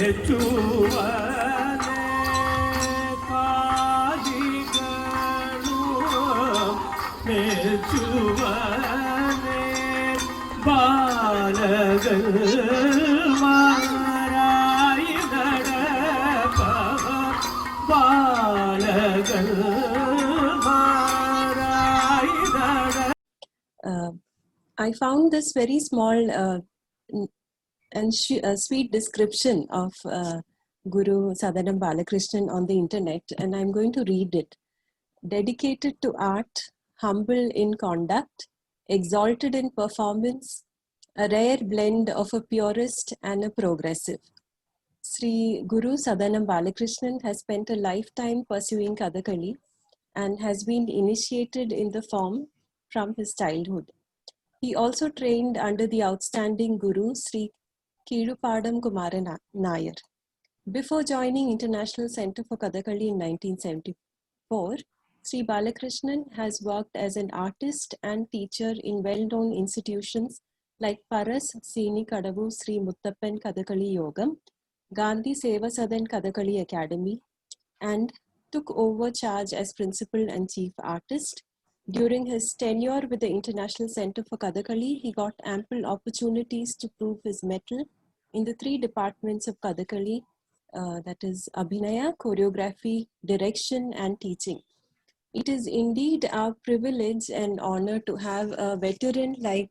I found this very small and sweet description of Guru Sadanam Balakrishnan on the internet, and I'm going to read it. Dedicated to art, humble in conduct, exalted in performance, a rare blend of a purist and a progressive. Sri Guru Sadanam Balakrishnan has spent a lifetime pursuing Kathakali and has been initiated in the form from his childhood. He also trained under the outstanding Guru Sri Kirupadam Kumaran Nair. Before joining International Center for Kathakali in 1974, Sri Balakrishnan has worked as an artist and teacher in well-known institutions like Paras Sini Kadavu Sri Muttappan Kathakali Yogam, Gandhi Seva Sadan Kathakali Academy, and took over charge as principal and chief artist. During his tenure with the International Center for Kathakali, he got ample opportunities to prove his mettle in the 3 departments of Kathakali, that is Abhinaya, choreography, direction, and teaching. It is indeed our privilege and honor to have a veteran like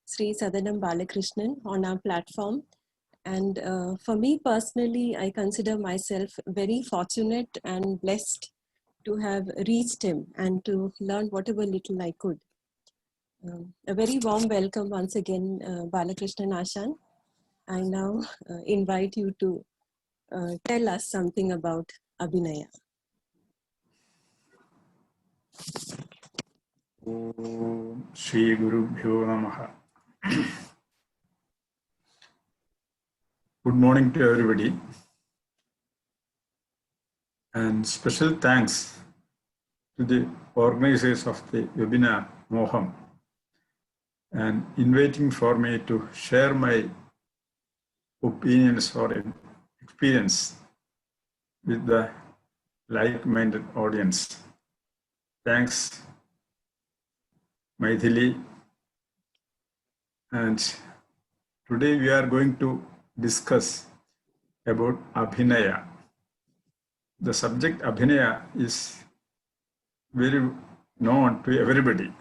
Sri Sadanam Balakrishnan on our platform. And for me personally, I consider myself very fortunate and blessed to have reached him and to learn whatever little I could. A very warm welcome once again, Balakrishnan Asan. I now invite you to tell us something about Abhinaya. Om Shri Gurubhyo Namaha. Good morning to everybody. And special thanks to the organizers of the webinar, Moham, and inviting for me to share my opinions or experience with the like-minded audience. Thanks, Maithili. And today we are going to discuss about Abhinaya. The subject Abhinaya is very known to everybody.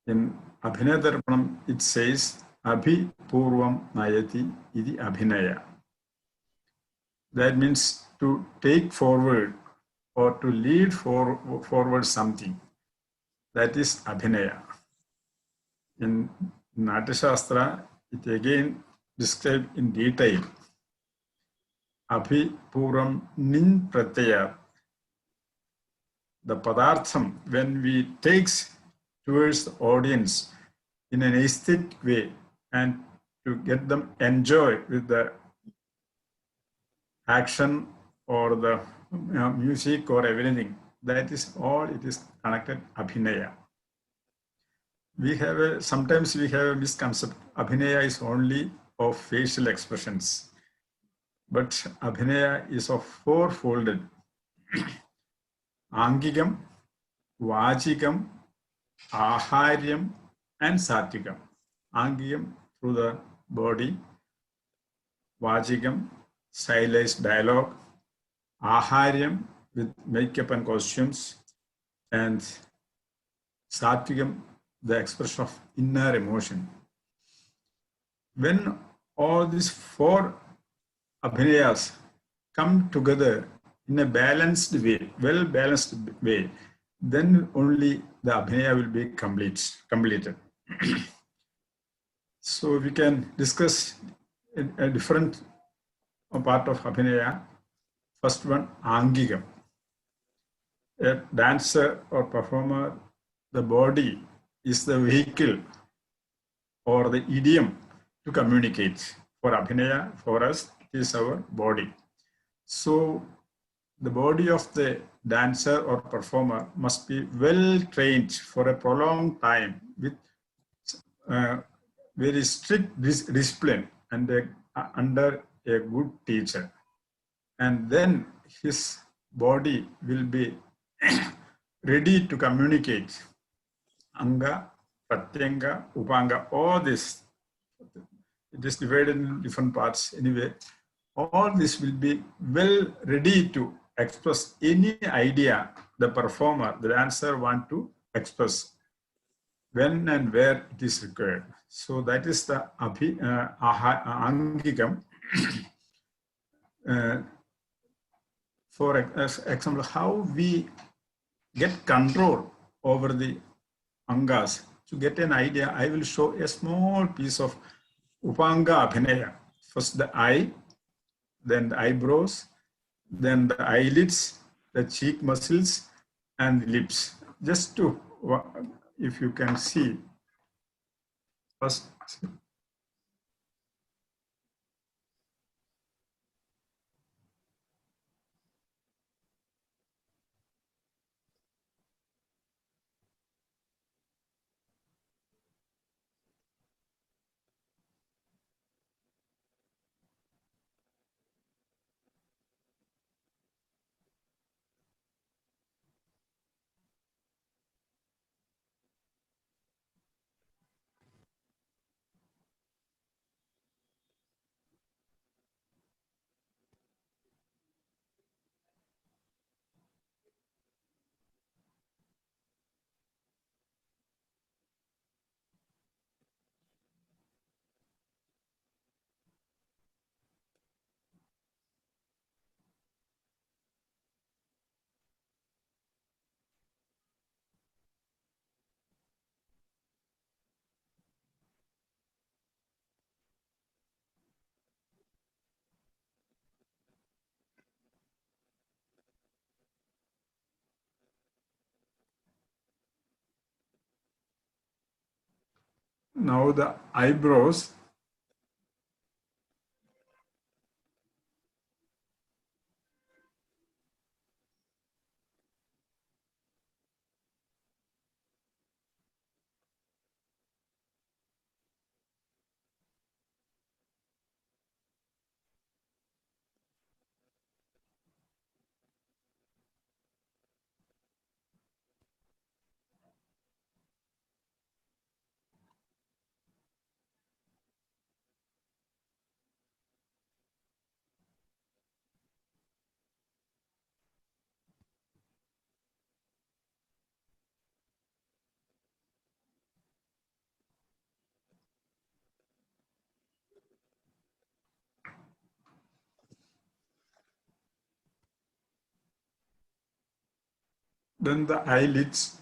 In Abhinaya Darpanam, it says, Abhi Purvam Nayati Idi Abhinaya. That means to take forward or to lead forward something. That is Abhinaya. In Natya Shastra, it again described in detail. Abhi Puram Nin Pratyaya. The Padartham, when we takes towards the audience in an aesthetic way and to get them enjoy with the action or the music or everything, that is all it is connected Abhinaya. Sometimes we have a misconception. Abhinaya is only of facial expressions. But Abhinaya is of 4-folded. Angigam, Vachikam, Aharyam, and Satyam. Angigam through the body, Vachikam, stylized dialogue, Aharyam with makeup and costumes, and Satyam, the expression of inner emotion. When all these 4 Abhinayas come together in a balanced way, well-balanced way, then only the Abhinaya will be completed. So we can discuss a different part of Abhinaya. First one, Angigam. A dancer or performer, the body is the vehicle or the idiom to communicate. For Abhinaya, for us, it is our body. So the body of the dancer or performer must be well trained for a prolonged time with very strict discipline and under a good teacher. And then his body will be ready to communicate. Anga, Pratyanga, Upanga, all this. It is divided in different parts anyway. All this will be well ready to express any idea the performer, the dancer want to express when and where it is required. So that is the Angikam. For example, how we get control over the angas. To get an idea, I will show a small piece of Upanga Abhinaya. First the eye, then the eyebrows, then the eyelids, the cheek muscles, and the lips. Just to, if you can see, first. Now the eyebrows. Then the eyelids,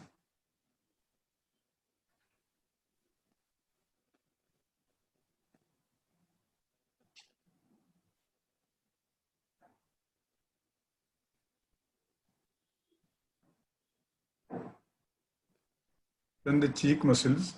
then the cheek muscles,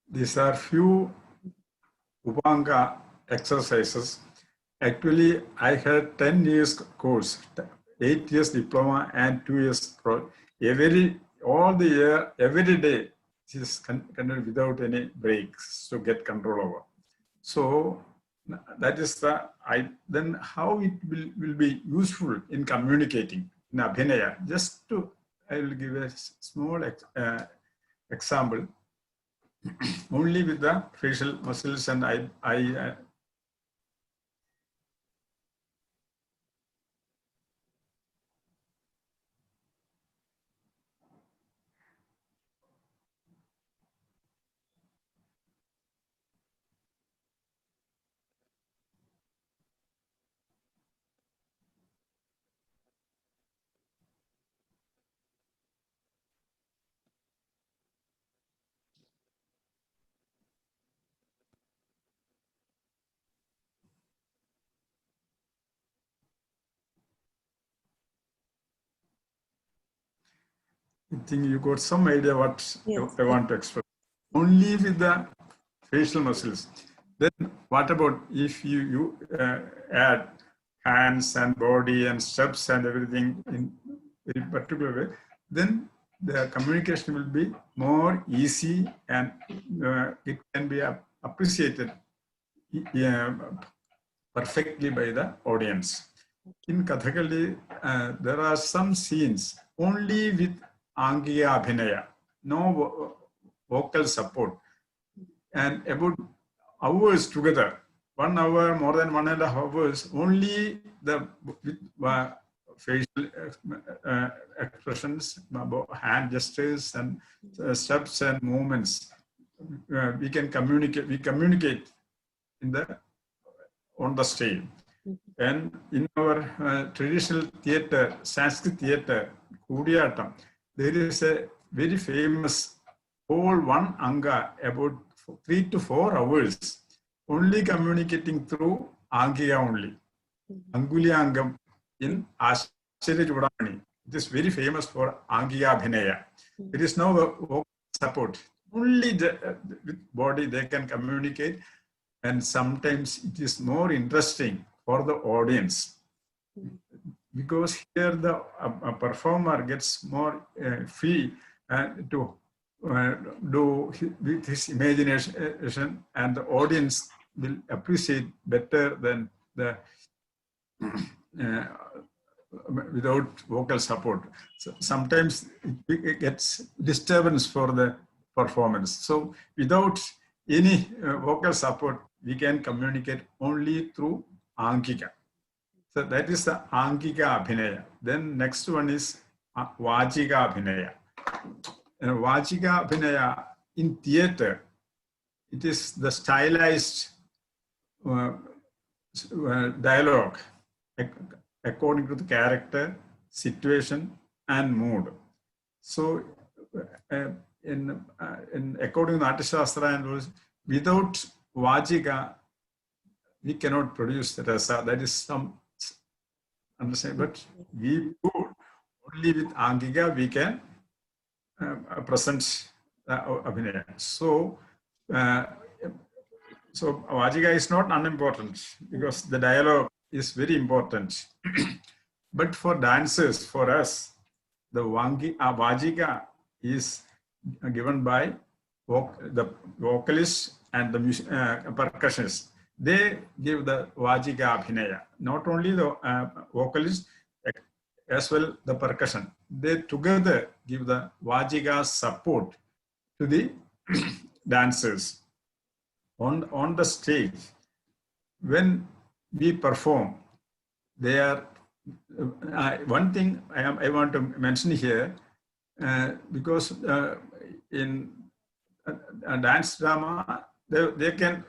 these are few Upanga exercises. Actually, I had 10 years course, 8 years diploma and 2 years pro. All the year, every day, it is conducted without any breaks to get control over. So that is then how it will be useful in communicating in Abhinaya. Just to, I will give a small example. Only with the facial muscles and eye. I think you got some idea what Yes. I want to express. Only with the facial muscles. Then what about if you add hands and body and steps and everything in a particular way, then the communication will be more easy and it can be appreciated perfectly by the audience. In Kathakali, there are some scenes only with Angiya Abhinaya, no vocal support, and about hours together, 1 hour, more than 1.5 hours, only the with, facial expressions, hand gestures, and steps and movements. We can communicate. We communicate in the on the stage. And in our traditional theatre, Sanskrit theatre, Kudiyatam, there is a very famous whole one anga about 3 to 4 hours, only communicating through Angiya only. Anguli Angam in Ashirya Chudamani. It is very famous for Angiya Abhinaya. There is no vocal support. Only with body they can communicate, and sometimes it is more interesting for the audience because here the performer gets more free to do with his imagination, and the audience will appreciate better than the without vocal support. So sometimes it gets disturbance for the performance. So without any vocal support, we can communicate only through Angika. So that is the Angika Abhinaya. Then next one is Vachika Abhinaya. And Vachika Abhinaya in theatre, it is the stylized dialogue according to the character, situation, and mood. So in according to Natyashastra and rules, without Vachika, we cannot produce the rasa. That is some understand, but we could only with Angika we can present Abhinaya. So Vachika is not unimportant because the dialogue is very important. But for dancers, for us, the Vachika is given by the vocalist and the percussionist. They give the Vachika Abhinaya. Not only the vocalist, as well the percussion. They together give the Vachika support to the dancers. On the stage, when we perform, they are one thing I want to mention here, because in dance drama, they can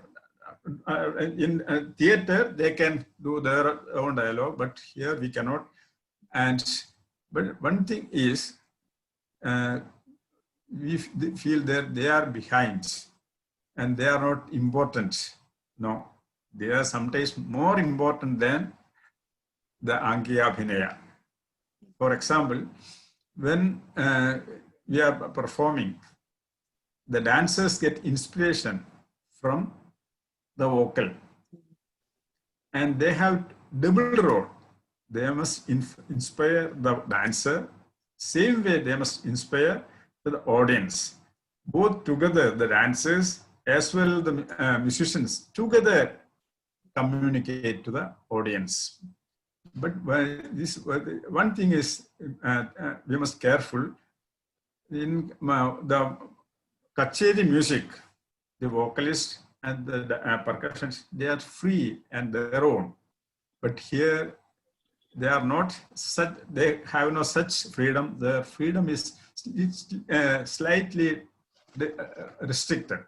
in theater they can do their own dialogue, but here we cannot. But one thing is, we feel that they are behind and they are not important. No, they are sometimes more important than the Angiya Abhinaya. For example, when we are performing, the dancers get inspiration from the vocal, and they have double role. They must inspire the dancer, same way they must inspire the audience. Both together, the dancers as well the musicians together communicate to the audience. But this one thing is we must careful in the Kacheri music, the vocalist and the percussionists, they are free and their own. But here they are not such, they have no such freedom. The freedom is slightly restricted,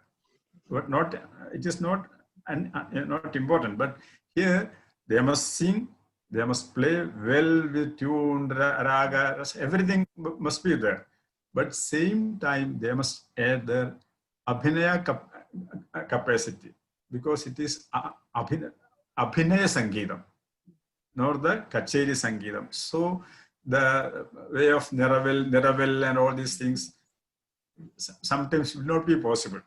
but not, it is not not important. But here they must sing, they must play well with tune, raga, everything must be there. But same time they must add their Abhinaya capacity, because it is Abhinaya Sangeetam, nor the Kacheri Sangeetam. So the way of Niravel and all these things sometimes will not be possible.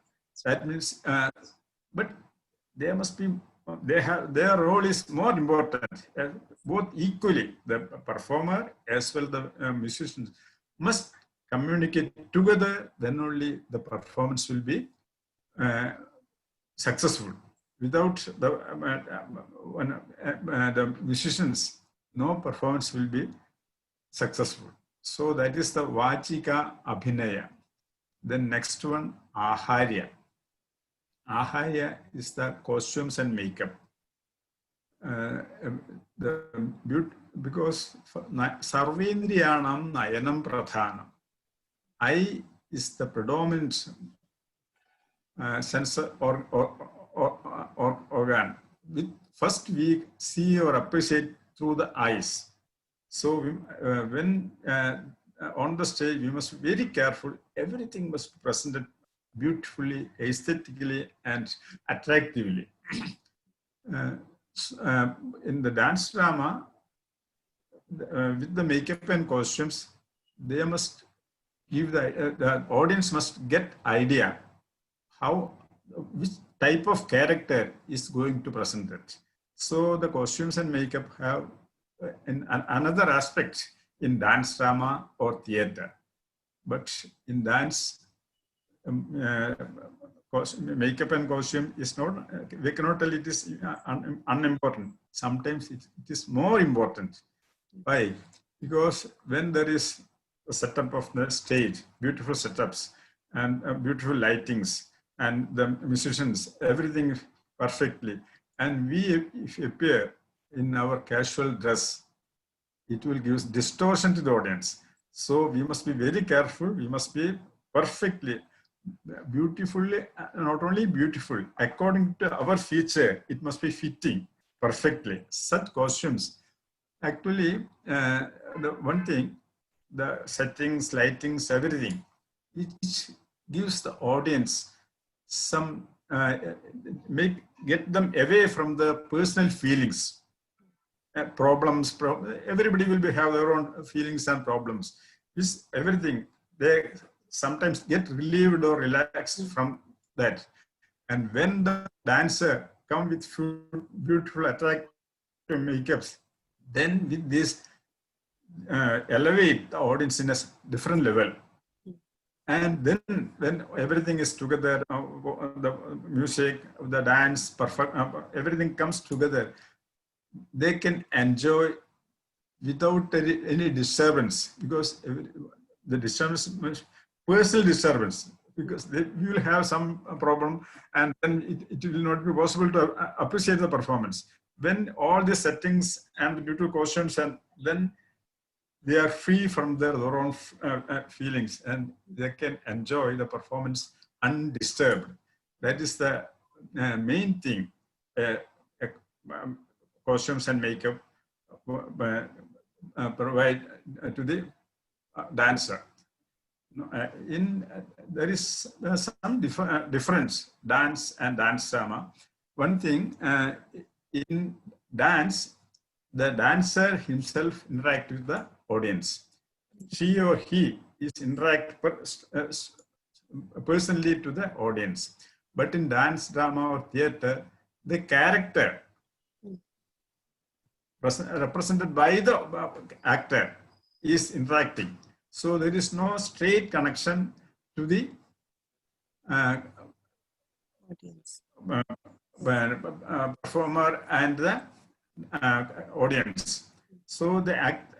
That means, but they must be, their role is more important, both equally. The performer as well the musicians must communicate together, then only the performance will be successful. Without the musicians, no performance will be successful. So that is the Vachika Abhinaya. Then next one, Aharya. Aharya is the costumes and makeup. Because Sarvendriyanam Nayanam Pradhanam. Eye is the predominant sense or organ. First we see or appreciate through the eyes. So when on the stage, we must be very careful. Everything must be presented beautifully, aesthetically, and attractively. In the dance drama, with the makeup and costumes, they must give the audience must get idea how, which type of character is going to present it. So the costumes and makeup have another aspect in dance drama or theater. But in dance, makeup and costume is not, we cannot tell it is unimportant. Sometimes it is more important. Why? Because when there is a setup of the stage, beautiful setups and beautiful lightings and the musicians, everything perfectly, and we if we appear in our casual dress, it will give distortion to the audience. So we must be very careful. We must be perfectly, beautifully, not only beautiful, according to our feature, it must be fitting perfectly. Such costumes, actually, the one thing, the settings, lightings, everything, it gives the audience some, get them away from the personal feelings. Problems, everybody will have their own feelings and problems. This everything, they sometimes get relieved or relaxed from that. And when the dancer come with beautiful, attractive makeups, then with this elevate the audience in a different level. And then when everything is together, the music, the dance, perfect, everything comes together, they can enjoy without any disturbance, because the disturbance is personal disturbance, because we will have some problem and then it will not be possible to appreciate the performance. When all the settings and the beautiful costumes, and then they are free from their own feelings and they can enjoy the performance undisturbed. That is the main thing. Costumes and makeup provide to the dancer. There is some difference, dance and dance drama. One thing, in dance, the dancer himself interacts with the audience. She or he is interact personally to the audience. But in dance drama or theater, the character represented by the actor is interacting. So there is no straight connection to the audience, performer and the audience. So the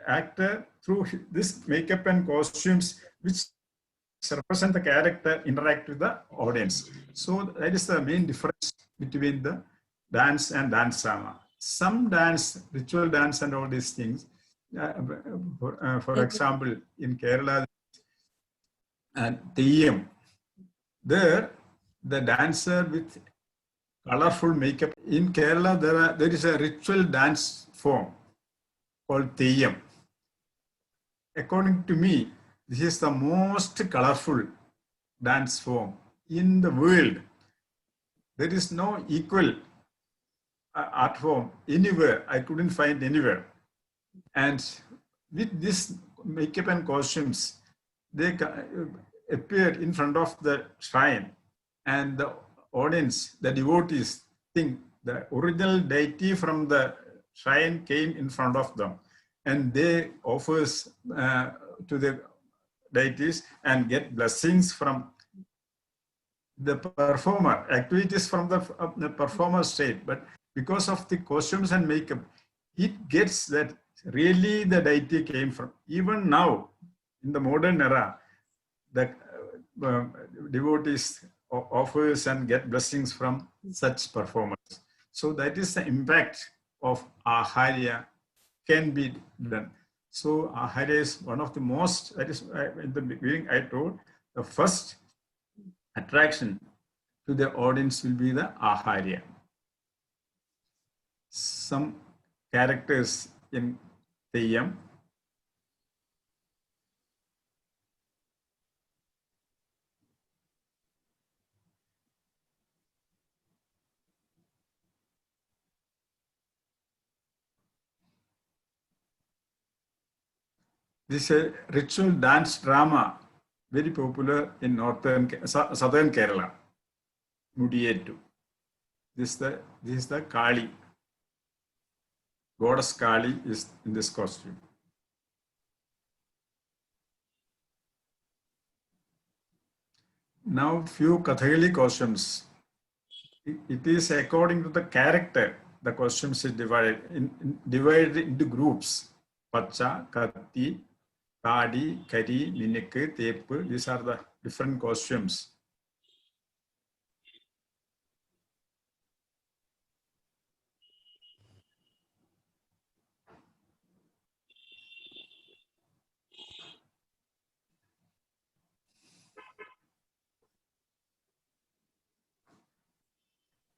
actor, through this makeup and costumes, which represent the character, interact with the audience. So that is the main difference between the dance and dance drama. Some dance, ritual dance and all these things, for example, in Kerala, and Theyyam, there the dancer with colorful makeup. In Kerala, there is a ritual dance form called Theyyam. According to me, this is the most colorful dance form in the world. There is no equal art form anywhere. I couldn't find anywhere. And with this makeup and costumes, they appeared in front of the shrine, and the audience, the devotees, think the original deity from the shrine came in front of them, and they offers to the deities and get blessings from the performer. Activities from the performer state, but because of the costumes and makeup, it gets that really the deity came from. Even now, in the modern era, the devotees offers and get blessings from such performers. So that is the impact of Aharya can be done. So Aharya is one of the most, that is in the beginning I told, the first attraction to the audience will be the Aharya. Some characters in Theyyam. This is a ritual dance drama, very popular in southern Kerala. Mudiyettu. This is the Kali. Goddess Kali is in this costume. Now, few Kathakali costumes. It is according to the character. The costumes is divided into groups. Pacha, Katti, Kadi, Kari, Minikku, Tepu. These are the different costumes.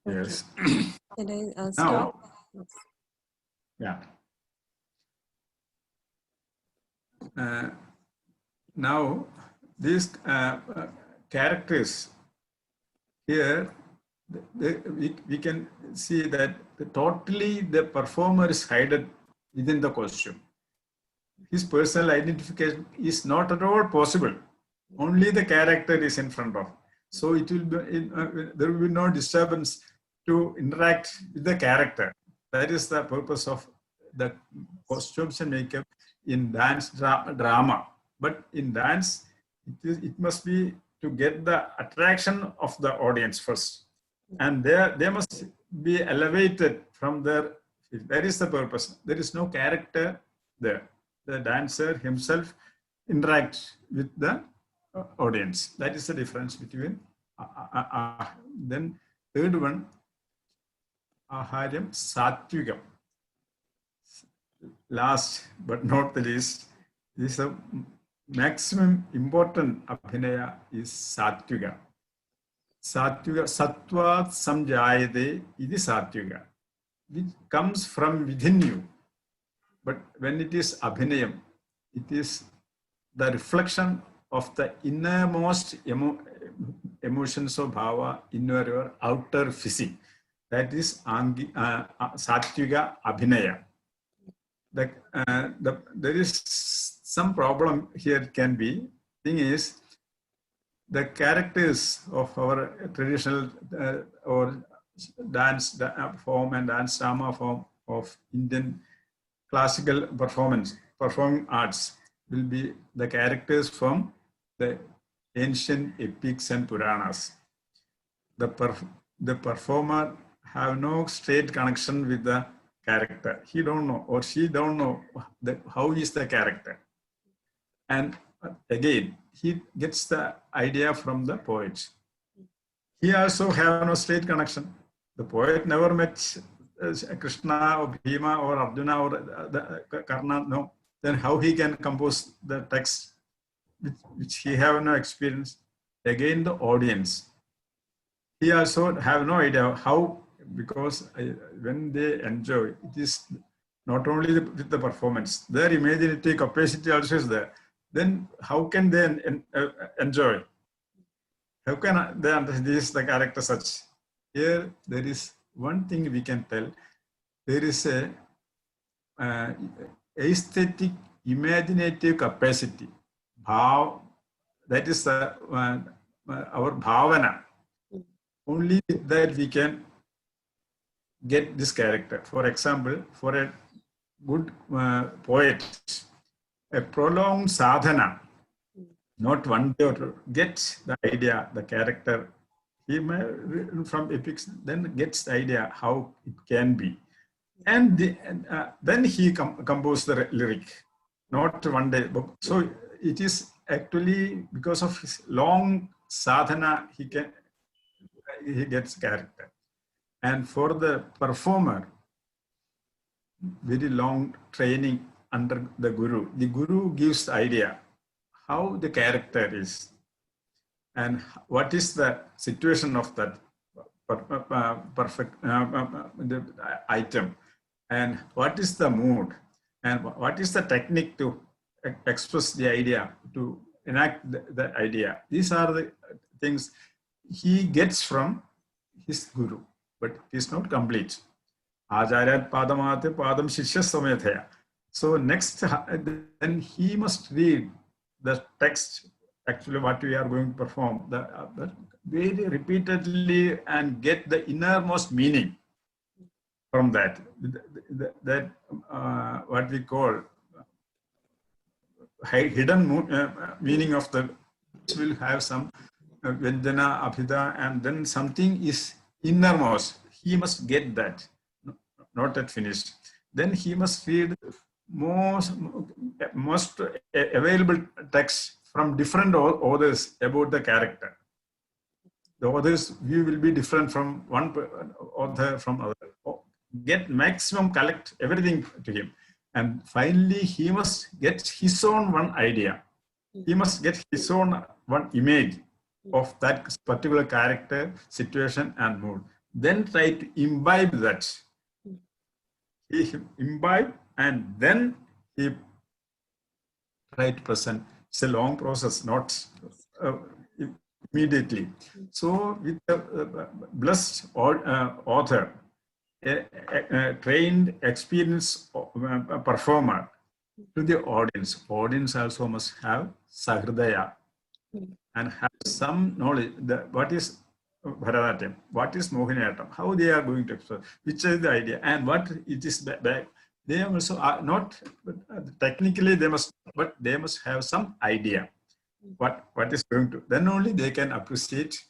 Yes. Can I stop? Yeah. Now, these characters here, we can see that totally the performer is hidden within the costume. His personal identification is not at all possible. Only the character is in front of. So it will be there will be no disturbance to interact with the character. That is the purpose of the costumes and makeup in dance drama. But in dance, it must be to get the attraction of the audience first. And they must be elevated from their, that is the purpose. There is no character there. The dancer himself interacts with the audience. That is the difference between. Then third one, Aharyam Satyam. Last but not the least, this is the maximum important Abhinaya is Satyuga. Satyuga, Sattvat Samjayate iti Satyuga, which comes from within you. But when it is Abhinayam, it is the reflection of the innermost emotions of bhava in your outer physique. That is Satyuga Abhinaya. There is some problem here can be. Thing is, the characters of our traditional or dance form and dance drama form of Indian classical performing arts will be the characters from the ancient epics and Puranas. The performer have no straight connection with the character. He don't know or she don't know how is the character. And again, he gets the idea from the poet. He also have no straight connection. The poet never met Krishna or Bhima or Arjuna or the Karna, no. Then how he can compose the text which he have no experience? Again, the audience. He also have no idea how, because when they enjoy, it is not only with the performance, their imaginative capacity also is there. Then how can they enjoy? How can they understand this, the character such? Here, there is one thing we can tell. There is a aesthetic imaginative capacity. That is our bhavana. Only that we can get this character. For example, for a good poet, a prolonged sadhana, not one day or two, gets the idea, the character. He may from epics, then gets the idea how it can be. And then he composed the lyric, not one day. So it is actually because of his long sadhana, he gets character. And for the performer, very long training under the guru gives the idea how the character is and what is the situation of that perfect the item, and what is the mood, and what is the technique to express the idea, to enact the idea. These are the things he gets from his guru, but it is not complete. Acharyat padamate padam shishya samethaya. So next, then he must read the text, actually what we are going to perform, very repeatedly and get the innermost meaning from that. That what we call hidden meaning of the will have some Vyanjana, Abhida, and then something is innermost. He must get that, not yet finished. Then he must read most available texts from different authors about the character. The author's view will be different from one author from other. Get maximum, collect everything to him. And finally, he must get his own one idea. He must get his own one image of that particular character, situation, and mood. Then try to imbibe that. He imbibe and then he try to present. It's a long process, not immediately. So with the blessed author, a trained, experienced performer, to the audience also must have sahridaya and have some knowledge. What is Bharatanatyam, what is Mohiniyattam, how they are going to express, which is the idea, and what it is back. They also are not technically but they must have some idea what is going to. Then only they can appreciate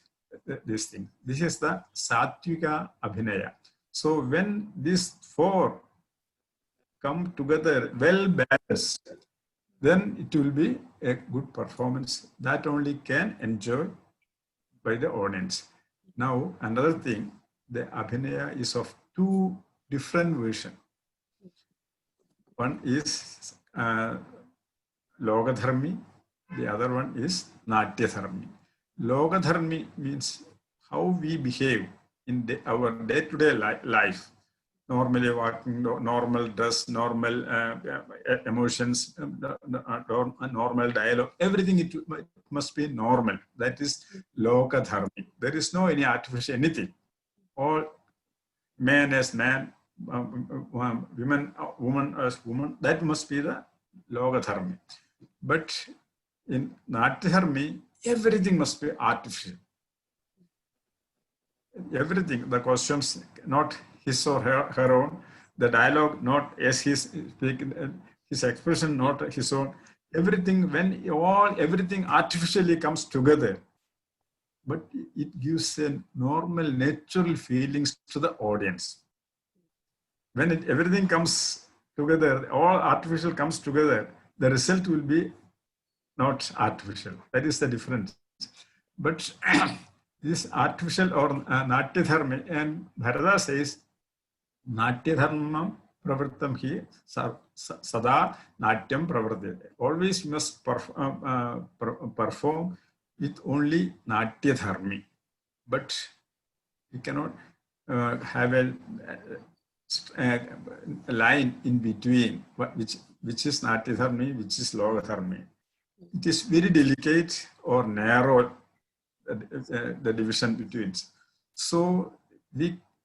this thing. This is the Sattvika Abhinaya. So when these four come together well balanced, then it will be a good performance that only can enjoy by the audience. Now, another thing, the Abhinaya is of two different versions. One is loka-dharmi, the other one is natya-dharmi. Loka-dharmi means how we behave in our day-to-day life. Normally walking, normal dress, normal emotions, normal dialogue, everything it must be normal. That is loka-dharmi. There is no any artificial anything. All man as man, woman as woman, that must be the loka-dharmi. But in natya-dharmi, everything must be artificial. Everything, the costumes, not his or her own, the dialogue not as he's speaking, his expression not his own. Everything, everything artificially comes together, but it gives a normal, natural feelings to the audience. When everything comes together, all artificial comes together, the result will be not artificial. That is the difference. But this artificial or natya-dharmi, and Bharata says, natya-dharmam pravrittam hi sada natyam pravartite. Always you must perform with only natya-dharmi. But you cannot have a line in between, which is natya-dharmi, which is loka-dharmi. It is very delicate or narrow, the division between. So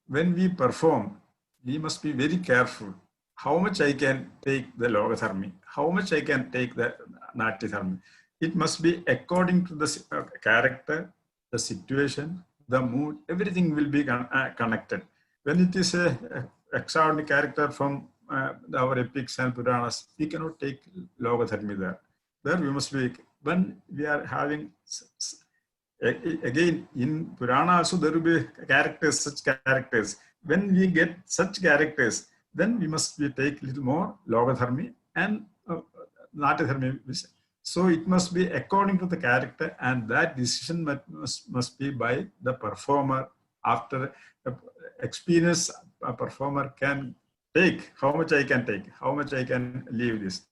when we perform, we must be very careful how much I can take the loka-dharmi, how much I can take the natya-dharmi. It must be according to the character, the situation, the mood, everything will be connected. When it is a extraordinary character from our epics and Puranas, we cannot take loka-dharmi there. There we must be, when we are having, again, in Purana also there will be characters, such characters. When we get such characters, then we must take a little more loka-dharmi and natya-dharmi. So it must be according to the character, and that decision must be by the performer. After experience, a performer can take how much I can take, how much I can leave this.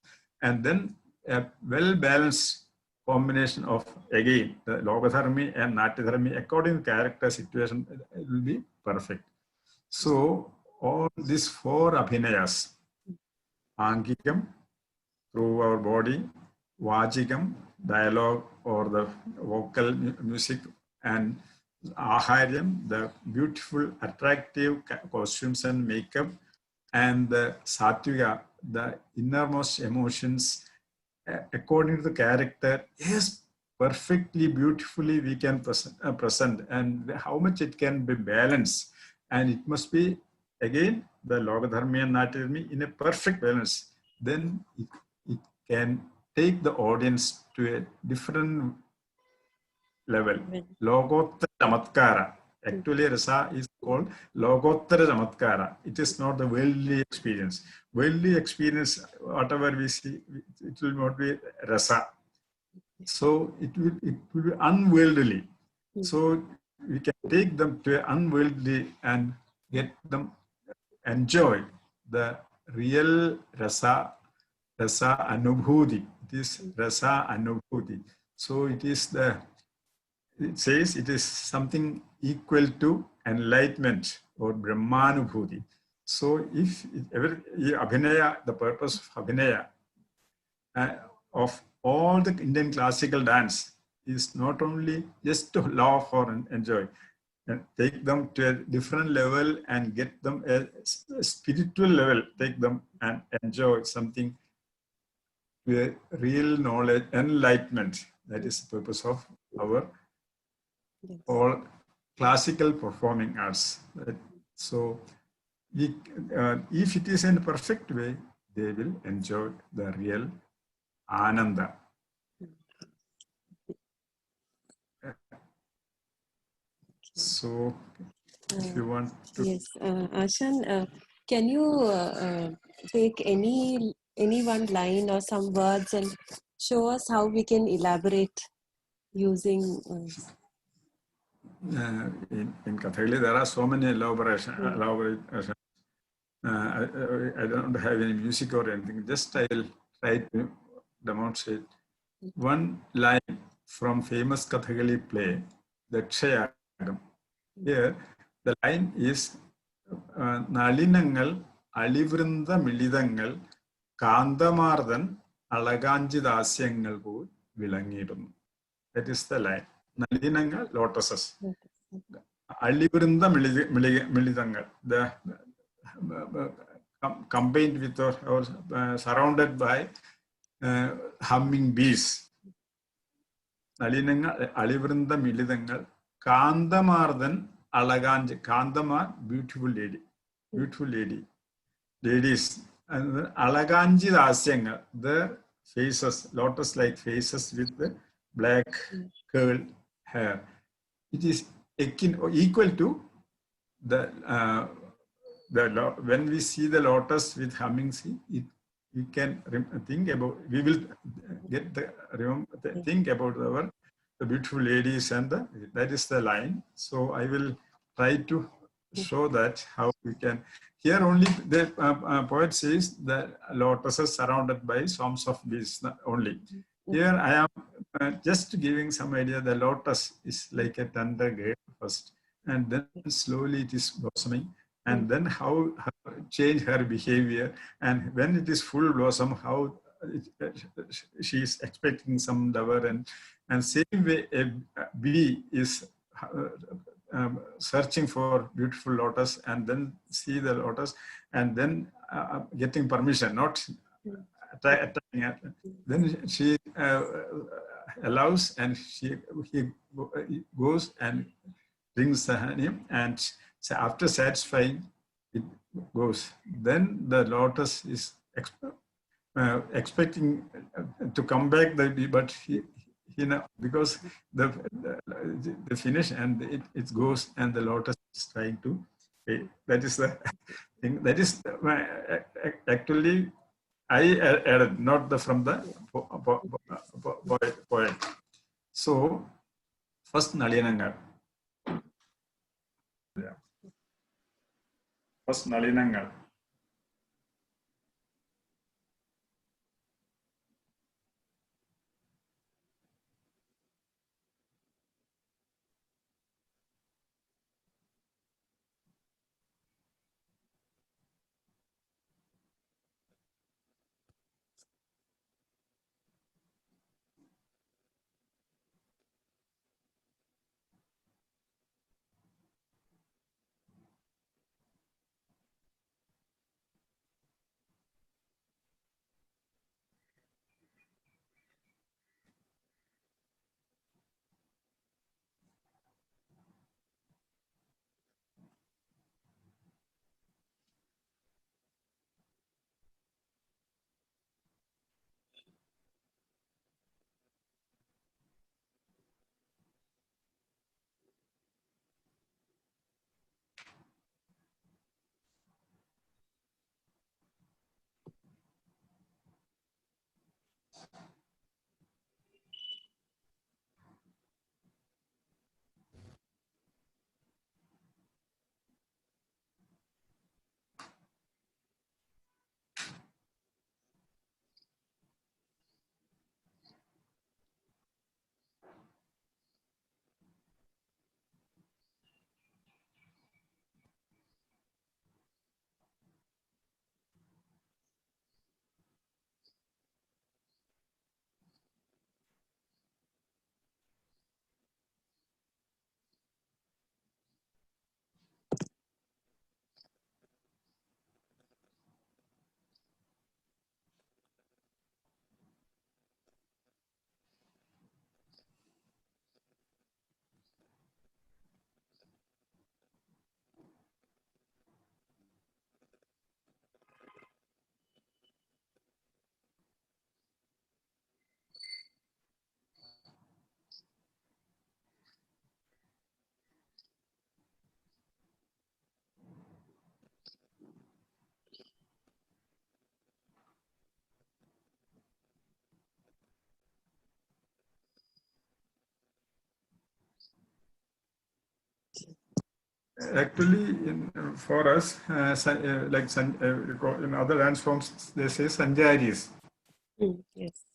And then a well-balanced combination of, again, the loka-dharmi and natya-dharmi according to character, situation, it will be perfect. So all these four abhinayas, angikam, through our body, vachikam, dialogue or the vocal music, and aharyam, the beautiful, attractive costumes and makeup, and the satvika, the innermost emotions, according to the character, yes, perfectly, beautifully we can present, and how much it can be balanced. And it must be, again, the loka-dharmi and natya-dharmi in a perfect balance. Then it can take the audience to a different level. Logottara chamatkara. Actually, rasa is called logottara chamatkara. It is not the worldly experience. Worldly experience, whatever we see, it will not be rasa. So it will be unworldly. So we can take them to unworldly and get them enjoy the real rasa anubhuti. It is rasa anubhuti. So it says it is something equal to enlightenment or brahmanubhuti. So if abhinaya, the purpose of abhinaya, of all the Indian classical dance is not only just to laugh or enjoy, and take them to a different level and get them a spiritual level, take them and enjoy something to a real knowledge, enlightenment. That is the purpose of our all classical performing arts. So if it is in a perfect way, they will enjoy the real Ananda. So, if you want to... Yes, Ashan, can you take any one line or some words and show us how we can elaborate using... in Kathakali, there are so many elaborations. I don't have any music or anything. Just I will try to demonstrate one line from famous Kathakali play, the Kshayagam. Here, the line is Nalinangal, Alivrunda Milidangal, Kandamardan, Alaganjidasyangal Pool, Vilangidum. That is the line. Nalinangal, lotuses. Alivrunda Milidangal. The combined with or surrounded by humming bees. Nalinangal, Alivrunda Milidangal, Kandamardan, Alaganj, Kandamar, beautiful lady, ladies, and Alaganji Asyanga, the faces, lotus-like faces with the black curled hair. It is equal to the when we see the lotus with humming sea, we can think about, we will get the think about the beautiful ladies, and that is the line. So I will try to show that how we can. Here only the poet says that lotuses surrounded by swarms of bees only. Here I am just giving some idea. The lotus is like a tender grape first, and then slowly it is blossoming, and then how change her behavior, and when it is full blossom, how she is expecting some dower, and same way a bee is searching for beautiful lotus and then see the lotus and then getting permission, not attacking it. Then she allows and he goes and brings the honey, and after satisfying, it goes. Then the lotus is expecting to come back, but he because the finish and it goes, and the lotus is trying to pay. That is the thing. That is actually I added, not from the poet. So first Nalinangal. Yeah. First Nalinangal. Actually, for us, in other dance forms, they say sanjaris. Yes.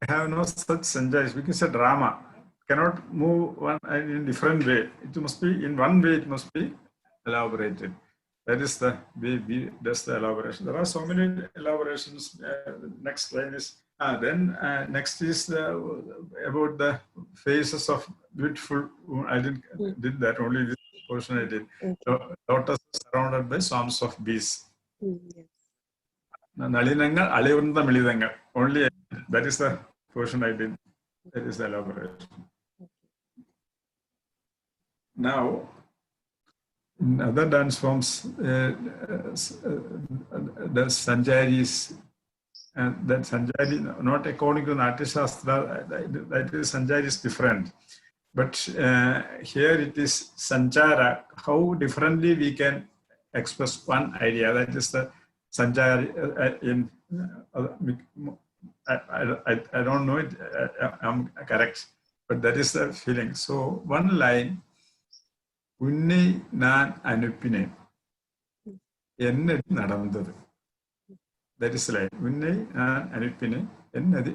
Have no such sanjaris. We can say drama cannot move one in different way. It must be in one way. It must be elaborated. That is the way does the elaboration. There are so many elaborations. Next line is next is about the faces of beautiful. I did that only this portion I did. Okay. Lotus surrounded by swarms of bees. Yes. Nalinangal, Alivunda Milidangal. Only that is the portion I did. That is the elaboration. Now, in other dance forms, the Sanjaris, that Sanjari, not according to Natya Shastra, that is Sanjari is different. But here it is Sanchara. How differently we can express one idea, that is the Sanjari in I don't know it, I'm correct, but that is the feeling. So one line, Unni nan anupine, ennadi nadandadu. That is the line. Unni nan anupine, ennadi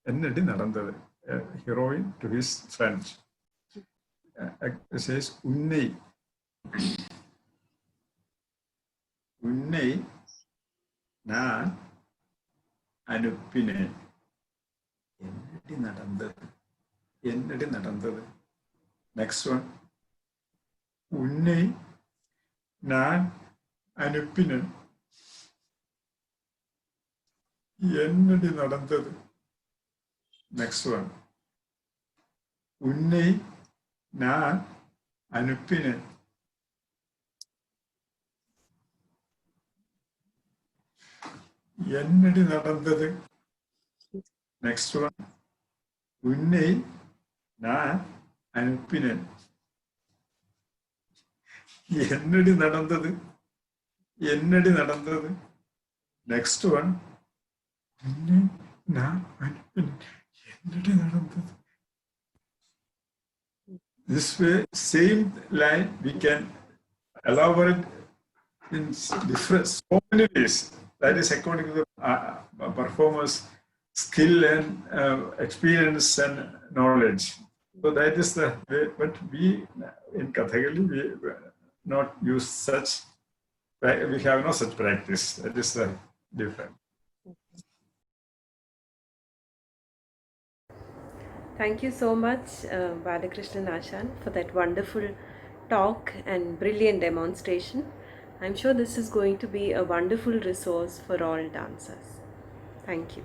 nadandadu. A heroine to his friend. It says Unni nan anupine, ennadi nadandadu. Next one. உன்னை நான் அனுப்பினேன். என்னடி நடந்தது? Next one. உன்னை நான் அனுப்பினேன். என்னடி நடந்தது? Next one. உன்னை நான் அனுப்பினேன். என்னடி நடந்தது? என்னடி நடந்தது? Next one. உன்னை நான் அனுப்பினேன். என்னடி நடந்தது? This way, same line we can elaborate in different, so many ways. That is according to the performer's skill and experience and knowledge. So that is the way, but we in Kathakali, we not use such, we have no such practice. That is the difference. Thank you so much, Balakrishnan Asan, for that wonderful talk and brilliant demonstration. I'm sure this is going to be a wonderful resource for all dancers. Thank you.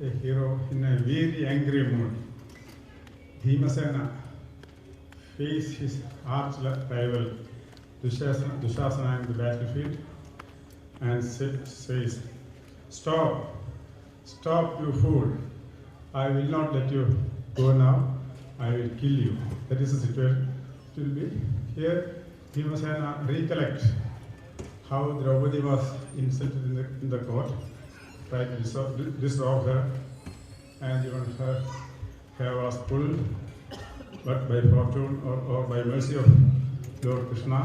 A hero in a very angry mood. Bhimasena faced his arch rival Dushasana in the battlefield and says, Stop, you fool. I will not let you go now. I will kill you. That is the situation. It will be here. Bhimasena recollect how Draupadi was insulted in the court. Right, disrobed her, and even her hair was pulled. But by fortune or by mercy of Lord Krishna,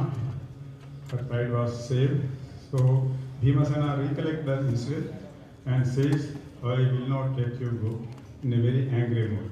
her pride was saved. So Bhimasena recollects that incident and says, I will not let you go, in a very angry mood.